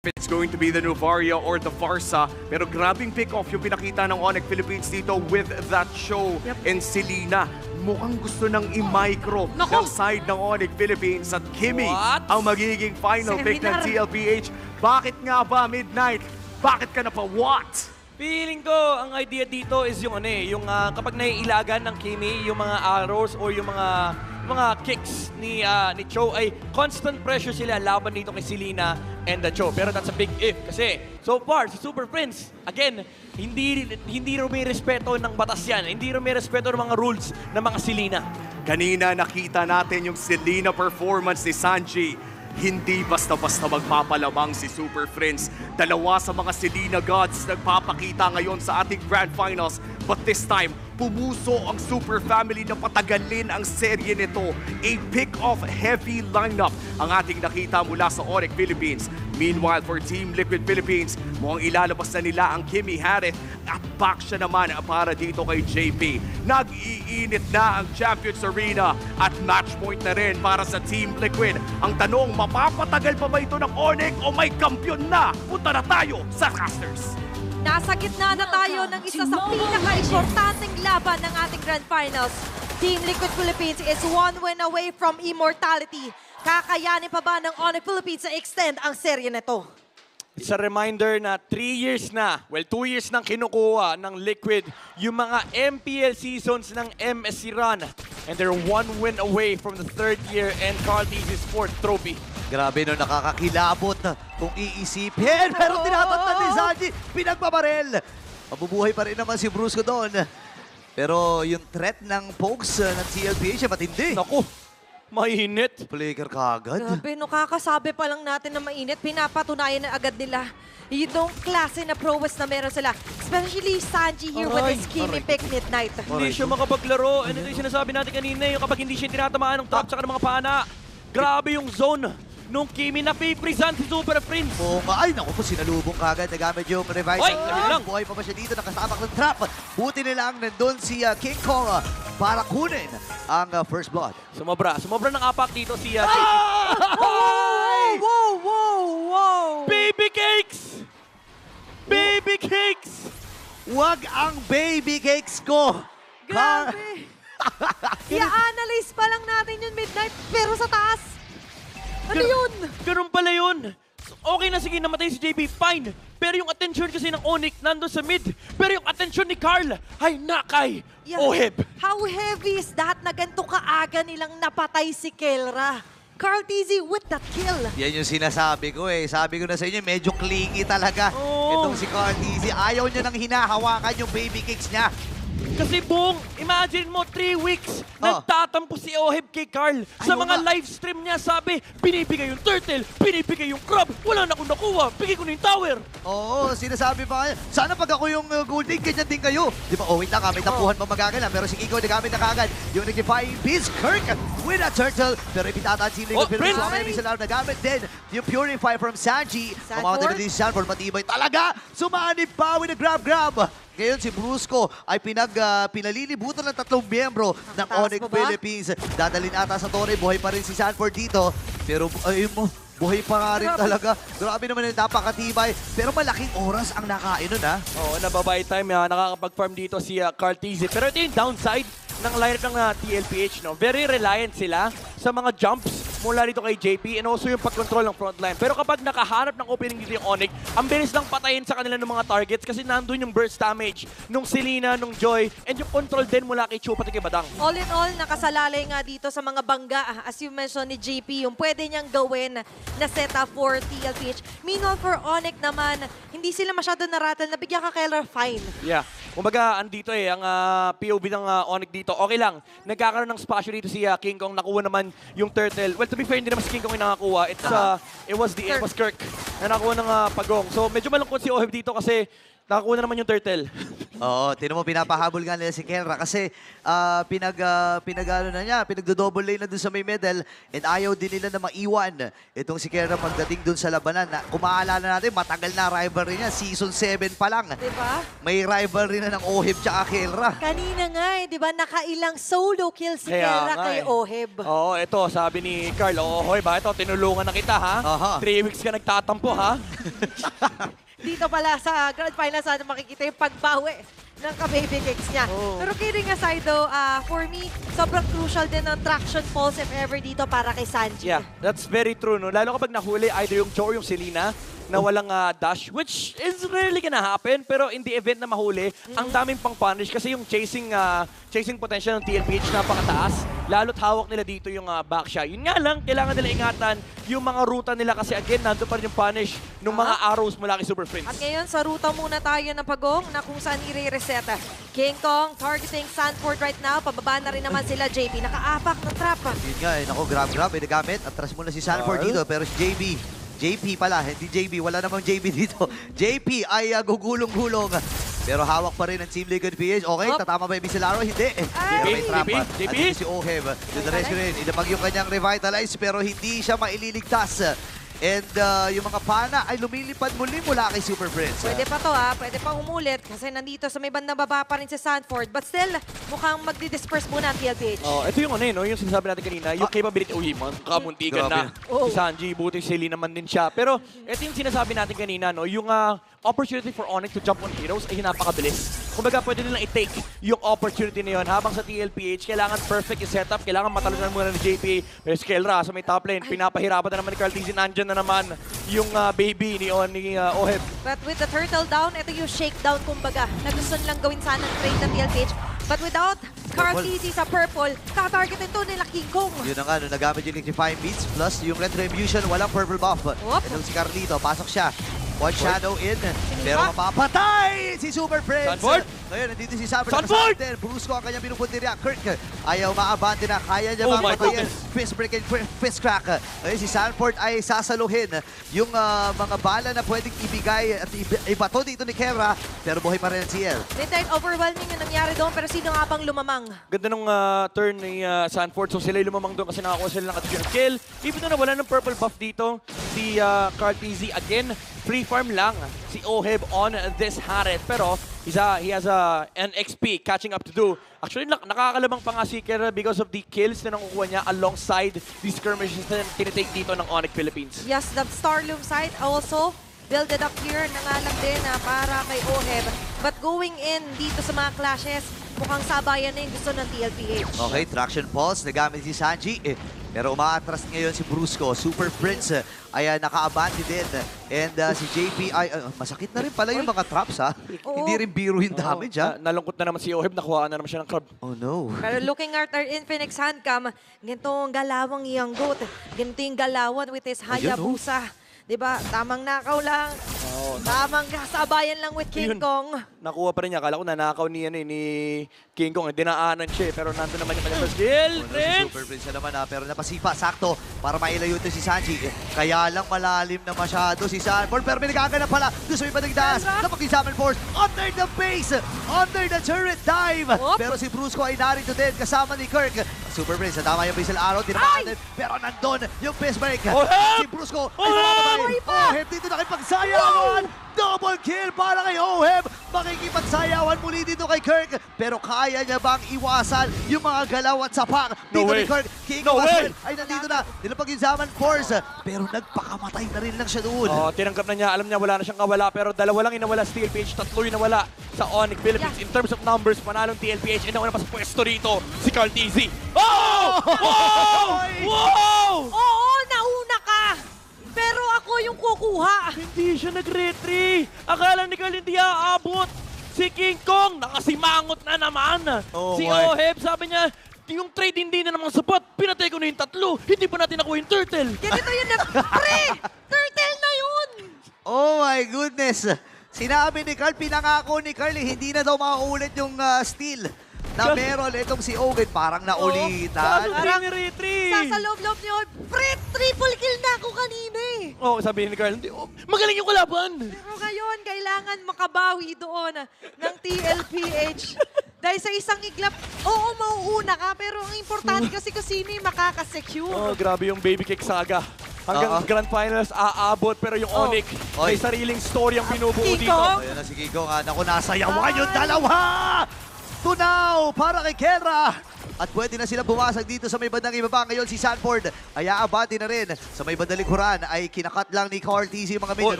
it's going to be the Novaria or the Farsa. Pero grabing pick-off yung pinakita ng Onyx Philippines dito with that show. And Selena, mukhang gusto nang i-micro ng side ng Onyx Philippines at Kimi ang magiging final pick ng TLPH. Bakit nga ba, Midnight? Bakit ka na pa? What? Feeling ko, ang idea dito is yung kapag naiilagan ng Kimi, yung mga arrows or yung mga kicks ni Cho ay constant pressure sila laban dito kay Selena and the Cho. Pero that's a big if kasi so far si Super Prince, again, hindi rumirespeto ng batas yan. Hindi rumirespeto ng mga rules ng mga Selena. Kanina nakita natin yung Selena performance ni Sanji. Hindi basta-basta magpapalamang si Super Prince. Dalawa sa mga Selena Gods nagpapakita ngayon sa ating Grand Finals. But this time, pumuso ang Super Family na patagalin ang serye nito. A pick-off heavy lineup ang ating nakita mula sa Onyx Philippines. Meanwhile, for Team Liquid Philippines, mukhang ilalabas na nila ang Kimi Harith at back siya naman para dito kay JP. Nag-iinit na ang Champions Arena at match point na rin para sa Team Liquid. Ang tanong, mapapatagal pa ba ito ng Onyx o may kampiyon na? Punta na tayo sa casters. Nasa gitna na tayo ng isa sa pinaka-importanting laban ng ating Grand Finals. Team Liquid Philippines is one win away from immortality. Kakayanin pa ba ng Onyx Philippines na extend ang serye nito? It's a reminder na 3 years na, 2 years nang kinukuha ng Liquid yung mga MPL seasons ng MSC Run. And they're 1 win away from the 3rd year and Cartesi's 4th trophy. Grabe no, nakakakilabot kung iisipin. Pero tinatatnan ni Sanji, pinagbabarel. Mabubuhay pa rin naman si Brusco doon. Pero yung threat ng pokes ng TLPH, matindi. Naku, mainit. Flicker kagad. Grabe, no, kakasabi pa lang natin na mainit. Pinapatunayan na agad nila yung klase na prowess na meron sila. Especially Sanji here with his Kimi pick Midnight. Hindi siya makapaglaro. And ito yung sinasabi natin kanina, yung kapag hindi siya tinatamaan ng top sa mga pana. Grabe yung zone nung Kimi na piprisan si Super Prince. Oo nga, ay naku po, sinalubong kagad. Nagamit yung revive. Ay, lang. Buhay pa ba siya dito? Nakasabak ng trap. Buti nilang nandun si King Kong para kunin ang first blood. Sumobra ng apak dito si Wow! Baby cakes! Baby cakes! Wag ang baby cakes ko! Grabe! I-analyze pa lang natin yung Midnight, pero sa taas. Ano yun? Ganun pala yun. Okay na, sige, namatay si JP, fine. Pero yung attention kasi ng Onyx nandun sa mid. Pero yung attention ni Carl ay nakay Oheb. How heavy is that na ganito kaaga nilang napatay si Kelra? Cartesi with that kill. Yan yung sinasabi ko eh. Sabi ko na sa inyo, medyo clingy talaga. Itong si Cartesi. Ayaw niya nang hinahawakan yung baby cakes niya. Kasi buong, imagine mo, 3 weeks, nagtatampo si Oheb kay Carl. Sa mga live stream niya, sabi, pinipigay yung turtle, pinipigay yung crab, wala na akong nakuha, bigay ko na yung tower. Oo, sinasabi pa kanya, sana pag ako yung golden, ganyan din kayo. Di ba, wait lang, may tapuhan pa magagana, pero si Kiko nagamit na kagad. Yung nag-defying Beast Kirk with a turtle, pero ipitata ang Team Liquid Philippines. So, may sila nagamit din yung Purify from Sanji. Kumakanta na din si Sanford, matibay talaga. Sumanib pa with a grab. Ngayon si Brusco ay pinalilibutan ng 3 miyembro ng Onyx Philippines. Dadalhin ata sa Torre, buhay pa rin si Sanford dito. Pero ayun mo, buhay pa nga rin talaga. Grabe naman yung napakatibay. Pero malaking oras ang nakain nun ha. Oo, nababay time, nakakapag-farm dito si Cartesi. Pero ito yung downside ng lineup ng TLPH. No? Very reliant sila sa mga jumps mula dito kay JP and also yung pag-control ng frontline. Pero kapag nakahanap ng opening dito yung Onyx, ang bilis lang patayin sa kanila ng mga targets kasi nandun yung burst damage nung Selena, nung Joy, and yung control din mula kay Chu pati kay Badang. All in all, nakasalalay nga dito sa mga bangga, as you mentioned ni JP, yung pwede niyang gawin na setup for TLPH. Meanwhile, for Onyx naman, hindi sila masyado narattle, nabigyan ka Keller, fine. Yeah. Kumbaga, andito ang POV ng Onyx dito. Okay lang. Nagkakaroon ng spasyo dito si King Kong. Nakuha naman yung turtle. Well, to be fair, hindi naman si King Kong yung nakakuha. It was Kirk na nakuha ng pagong. So, medyo malungkot si Oheb dito kasi nakakuha na naman yung turtle. Oo, tinan mo, pinapahabol nga nila si Kelra kasi pinagdo-double lane na dun sa may middle and ayaw din nila na maiwan itong si Kelra pagdating dun sa labanan. Na, kung maaalala natin, matagal na rivalry niya, season 7 pa lang. Diba? May rivalry na ng Oheb tsaka Kelra. Kanina nga di ba, nakailang solo kills si Kaya Kelra nga kay eh. Oheb. Oo, ito, sabi ni Carl, hoy ba, ito, tinulungan na kita, ha? Aha. 3 weeks ka nagtatampo, ha? Dito pala sa Grand Finals natin makikita yung pagbawi ng ka-baby kicks niya. Oh. Pero kidding aside though, for me, sobrang crucial din ang traction pulse if ever dito para kay Sanji. Yeah, that's very true, no? Lalo kapag nahuli either yung Joe or yung Selena na walang dash, which is rarely gonna happen, pero in the event na mahuli, ang daming pang punish kasi yung chasing potential ng TLPH napakataas. Lalo't hawak nila dito yung backshot. Yun nga lang, kailangan nila ingatan yung mga ruta nila kasi again, nandun pa rin yung punish ng mga arrows mula kay Super Friends. At ngayon, sa ruta muna tayo ng Pagong na kung saan i-reset. King Kong targeting Sanford right now. Pababa na rin naman sila, JP. Nakaapak ng trap. Yun nga, naku, grab, may nagamit. Atras muna si Sanford Carl. dito, pero si JP pala, hindi JB, wala namang JB dito. JP ay gugulong-gulong. Pero hawak pa rin ang Team Liquid PH. Okay, Hop. tatama ba yung Bisilaro? Hindi. Ay! Pero may trap. JP? At dito si Oheb. The rescue rin. Inapag yung kanyang revitalize pero hindi siya maililigtas. And yung mga pana ay lumilipad muli mula kay Super Prince. Pwede pa to pwede pa umulit kasi nandito sa may bandang baba pa rin si Sanford. But still, mukhang magdi-disperse muna ang TLPH. Oh, ito yung no, yung sinasabi natin kanina, yung capability, man, kamuntikan na. Oh. Si Sanji, buti si Lee naman din siya. Pero ito yung sinasabi natin kanina, no, yung opportunity for Onyx to jump on heroes ay napakabilis. Kumbaga, pwede nilang i-take yung opportunity na yun. Habang sa TLPH, kailangan perfect yung setup, kailangan matalunan muna ni JP. Pero si Kelra sa may top lane, pinapahirapan na naman ni Carl TZ. Nandyan na naman yung baby ni Oheb. But with the turtle down, ito yung shakedown kumbaga na gusto nilang gawin sana ng trade ng TLPH. But without Carl Purple. TZ sa purple, katargetin to nila King Kong. Yun na nga, no, nagamit yung Electrifying Beats plus yung Retribution, walang purple buff. Itong si Carlito, pasok siya. One shadow in, pero mapapatay si Super Prince. Sanford? Ngayon, nandito si Sanford. Sanford! Brusco ang kanyang pinupunti niya. Kirk, ayaw maabante na. Kaya niya Oh my mapatayin. goodness. Fist break and fist crack. Ngayon, si Sanford ay sasaluhin yung mga bala na pwedeng ibigay at ibato dito ni Kevra. Pero buhay pa rin ang CL. Midnight overwhelming yung nangyari doon, pero sino nga bang lumamang? Ganda nung turn ni Sanford. So sila yung lumamang doon kasi nakakuha sila ng additional kill. Even though nawala ng purple buff dito, si Carl TZ again, free farm lang si Oheb on this Haret. Pero he has an XP catching up to do. Actually, nakakalabang pa nga si Kera because of the kills na nakukuha niya alongside the skirmishes na tinitake dito ng Onyx Philippines. Yes, the Starloom side also build it up here na nga lang din para kay Oheb. But going in dito sa mga clashes, mukhang sabayan na yung gusto ng TLPH. Okay, traction pulse, nagamit si Sanji. Pero umaatras ngayon si Brusco. Super Prince ay naka-abante din. And si JP ay masakit na rin pala yung mga traps ha. Oo. Hindi rin biro yung damage ha. Nalungkot na naman si Oheb, nakuhaan na naman siya ng crab. Oh no. Pero looking at our Infinix handcam, ganito ang galawang iyang goat. Ganito yung galawan with his Hayabusa. Diba? Tamang nakaw lang. Tamang kasabayan lang with King Ayun. Kong. Nakuha pa rin niya. Kala ko nanakaw ni King Kong. Dinaanan siya pero nandun naman yung kanyang first kill. Si Prince! Super Prince na naman ha. Pero napasipa, sakto para mailayo ito si Sanji. Kaya lang malalim na masyado si Sanford. Pero may nagaganap pala. Gusto may patigdaas. Napag-examine force. Under the base. Under the turret dive. Oop. Pero si Brusco ay narito din kasama ni Kirk. Super Prince, natama yung Basil Arrow. Tinamaan din. Pero nandun yung fist break. Oheb! Si Brusco ay Oheb! mamamatay. Buhay pa! Oheb dito nakipagsayawan. Double kill para kay Oheb. Makikipagsayawan muli dito kay Kirk. Pero kaya niya bang iwasan yung mga galaw at sapak dito No ni way. Kirk? King No of way. Aspen ay nandito na. Nilapag yung Zaman Force. Pero nagpakamatay na rin lang siya doon. Oh, tinanggap na niya. Alam niya wala na siyang kawala. Pero dalawa lang inawala sa TLPH. Tatlo yung nawala sa Onyx Philippines. In terms of numbers, panalong TLPH. And nauna pa sa pwesto rito, si Carl TZ. Oh! Wow! Wow! Oo, nauna ka! Pero ako yung kukuha. Hindi siya nag-retry. Akala ni Carl hindi aabot. Si King Kong, nakasimangot na naman. Oh Si my. Oheb, sabi niya, yung trade hindi na naman sapat. Pinatay ko na yung tatlo. Hindi pa natin nakuha yung turtle. Ganito yun na, pre! Turtle na yun! Oh my goodness. Sinabi ni Carl, pinangako ni Carl, hindi na daw mauulit yung steal. na meron itong si Owen. Parang naulitan. Parang retry. sa loob-loob niyo, Fred, triple kill na ako kanina eh. Oo, sabihin ni Carl, magaling yung kalaban. Pero ngayon, kailangan makabawi doon ng TLPH. Dahil sa isang iglap, oo, mauuna ka, pero ang importante kasi kung sino yung makakasecure. Oh, grabe yung baby kick saga. Hanggang Grand Finals aabot, pero yung Onyx, may sariling story ang binubuo Kiko? dito. Ayan na si Kiko. Naku, nasayawan yung dalawa! Tunaw para kay Kelra. At pwede na sila bumasag dito sa may bandang ibaba. Ngayon si Sanford ay aabati na rin. Sa may bandang likuran ay kinakat lang ni Carl TZ yung mga minion.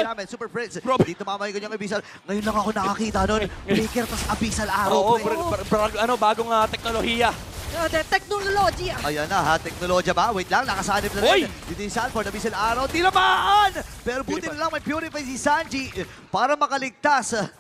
Namin, Super Prince. Dito mamay kanyang Abyssal. Ngayon lang ako nakakita nun. Flicker tas Abyssal Arrow. Oo, bagong teknolohiya. Technology. Ayan na ha, teknolodya ba? Wait lang, nakasanib na rin. Dito yung Sanford, Abyssal Arrow, tinamaan! Pero buti na lang may Purify si Sanji para makaligtas.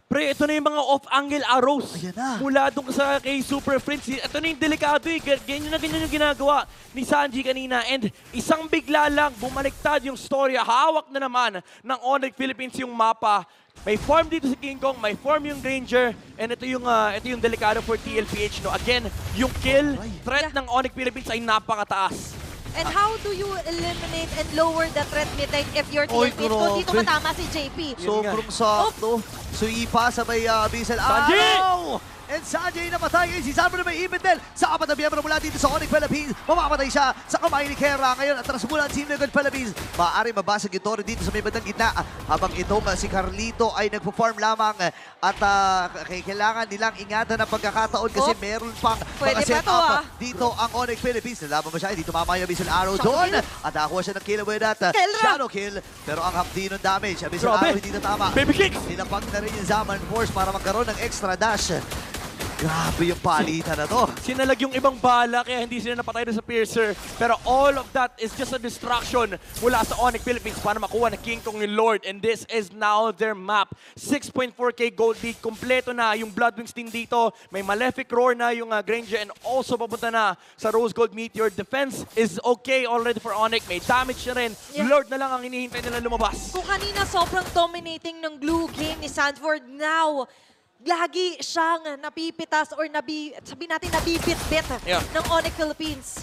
Pre, ito na yung mga off-angle arrows. Ayan na. Mula doon sa kay Super Prince. Ito na yung delikado eh. Ganyan yung ginagawa ni Sanji kanina. And isang bigla lang, bumaliktad yung story. Hawak na naman ng Onyx Philippines yung mapa. May form dito si King Kong, may form yung Ranger, and ito yung delikado for TLPH. No? Again, yung kill threat ng Onyx Philippines ay napakataas. And how do you eliminate and lower the threat midnight if you're Oy, TLPH? Kung dito grabe. matama si JP. Sobrang sakto. Suipa sa may Abyssal Sanji! Arrow! And Sanji namatay. Si Sanford na may ibit din. Sa apat na miyembro mula dito sa Onyx Philippines. Mamamatay siya sa kamay ni Kera. Ngayon, atras mula ang Team Liquid Philippines. Maaari mabasag ito rin dito sa may bandang gitna. Habang itong si Carlito ay nagpo-farm lamang. At kailangan nilang ingatan ang pagkakataon kasi meron pang Pwede mga pa set to, up dito ang Onyx Philippines. Nalaban ba siya? Dito mamaya Abyssal Arrow doon. At nakakuha siya ng kill with that shadow kill. Pero ang hapdi ng damage. Abyssal Arrow hindi na tama. Baby kick! Nilapag na rin yung Zaman Force para magkaroon ng extra dash. Grabe yung palitan na to. Sinalag yung ibang bala kaya hindi sila napatay na sa Piercer. Pero all of that is just a distraction mula sa Onyx Philippines para makuha na King Kong yung Lord. And this is now their map. 6.4k gold lead. Kompleto na yung Bloodwings team dito. May Malefic Roar na yung Granger and also papunta na sa Rose Gold Meteor. Defense is okay already for Onyx. May damage na rin. Yeah. Lord na lang ang hinihintay nila lumabas. Kung kanina sobrang dominating ng glue game ni Sanford, now lagi siyang napipitas or sabihin natin nabibit-bit ng Onyx Philippines.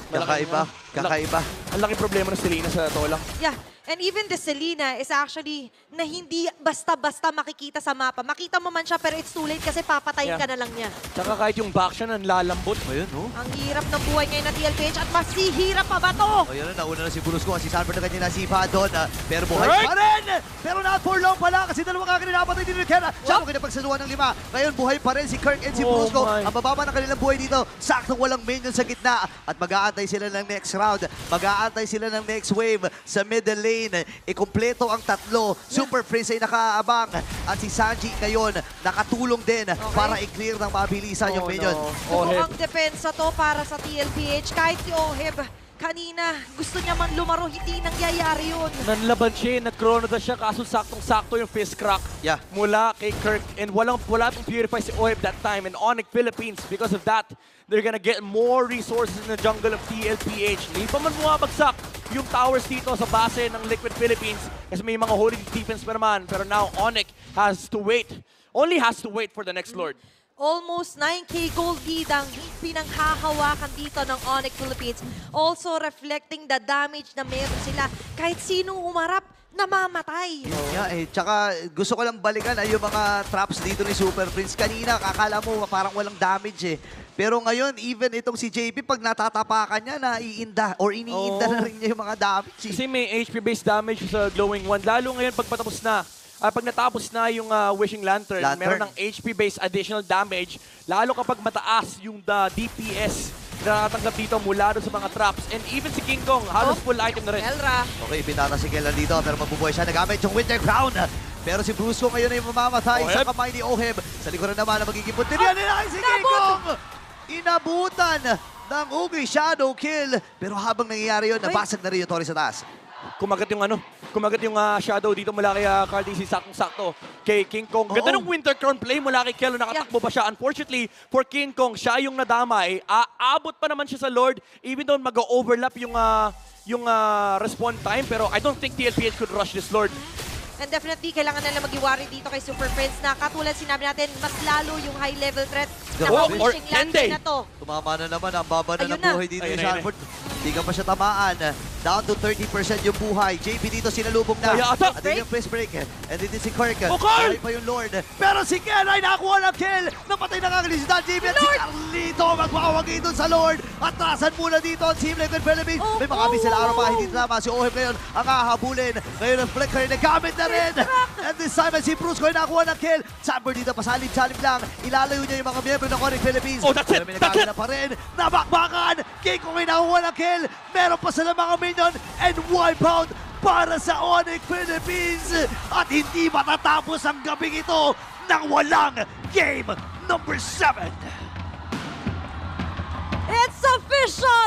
Kakaiba. Ang laki problema ng Selena sa tolang. Yeah, and even the Selena is actually na hindi basta-basta makikita sa mapa. Makita mo man siya pero it's too late kasi papatayin ka na lang niya. Tsaka kahit yung back siya lalambot. Ayun, no? Ang hirap ng buhay ngayon na TLPH at mas hirap pa ba to? Ayun na, nauna na si Brusco. Si Sanford na kanya nasipa doon. Pero buhay pa rin! Pero not for long pala kasi dalawa ka kinapatay din ni Kera. Siya mo kinapagsaluhan ng 5. Ngayon, buhay pa rin si Kirk and si Brusco. Ang bababa ng kanilang buhay dito. Saktong walang minion sa gitna. At mag-aantay sila ng next round. Mag-aantay sila ng next wave sa middle lane. Ikumpleto ang tatlo. Super Prince ay nakaabang. At si Sanji ngayon nakatulong din para i-clear ng mabilisan yung minion. Mukhang depensa to para sa TLPH. Kahit si Oheb, kanina gusto niya man lumaro, hindi nangyayari yun. Nanlaban siya, nag-chrono dash siya, kaso saktong-sakto yung fist crack mula kay Kirk. And wala pong Purify si Oheb that time. And Onyx Philippines, because of that, they're gonna get more resources in the jungle of TLPH. Hindi pa man bumabagsak yung towers dito sa base ng Liquid Philippines kasi may mga holy defense pa naman. Pero now, Onyx has to wait. Only has to wait for the next Lord. Almost 9k gold lead ang pinanghahawakan dito ng Onyx Philippines. Also reflecting the damage na meron sila. Kahit sinong umarap, namamatay. Tsaka gusto ko lang balikan ay yung mga traps dito ni Super Prince. Kanina, kakala mo parang walang damage eh. Pero ngayon, even itong si JP, pag natatapakan niya, naiinda or iniinda na rin niya yung mga damage. Kasi may HP-based damage sa Glowing One. Lalo ngayon, pag patapos na, pag natapos na yung Wishing Lantern, meron ng HP-based additional damage, lalo kapag mataas yung DPS na natatanggap dito mula doon sa mga traps. And even si King Kong, halos full item na rin. Elra. Okay, pinata si Kellan dito, pero mabubuhay siya. Nagamit yung Winter Crown. Pero si Brusco ngayon ay mamamatay sa kamay ni Oheb. Sa likuran naman na magiging punti. Nila si King Kong! Inabutan ng Ugly Shadow Kill. Pero habang nangyayari yun, nabasag na rin yung Torres sa taas. Kumagat yung Shadow dito mula kay Carl TZ, saktong-sakto kay King Kong. Ganda ng Winter Crown play mula kay Kello, nakatakbo pa siya. Unfortunately, for King Kong, siya yung nadamay. Aabot pa naman siya sa Lord, even though mag-overlap yung respawn time. Pero I don't think TLPH could rush this Lord. And definitely, kailangan nila mag-iwari dito kay Super Friends na katulad sinabi natin, mas lalo yung high-level threat Grabe. Or Nakapishing lantern 10 na to. Tumama na naman, ang baba na Ayun ng na. buhay dito Ayun ni na, Sanford. Hindi ka pa siya tamaan. Down to 30% yung buhay. JP dito sinalubog na. Kaya ata. At din yung face break. And dito si Kirk. Oh, Kirk! Buhay pa yung Lord. Pero si Ken ay nakakuha ng kill. Napatay na kagad si Dan JP at si Carlito magpapawagi doon sa Lord. Atrasan muna dito ang Team Liquid Philippines. Oh, May mga sila araw pa. oh. Hindi tama. Si Oheb ngayon ang hahabulin. Ngayon ang flicker nagamit na rin. And this time si Bruce ko ay nakakuha ng kill. Chamber dito pasalib-salib lang. Ilalayo niya yung mga miyembro ng Onyx Philippines. Oh, that's it! Pero may That's nagagana pa rin. Nabakbakan. King kung ay nakakuha ng kill. Meron pa sila mga minion. And wipeout para sa Onyx Philippines. At hindi matatapos ang gabing ito nang walang game number 7. It's official!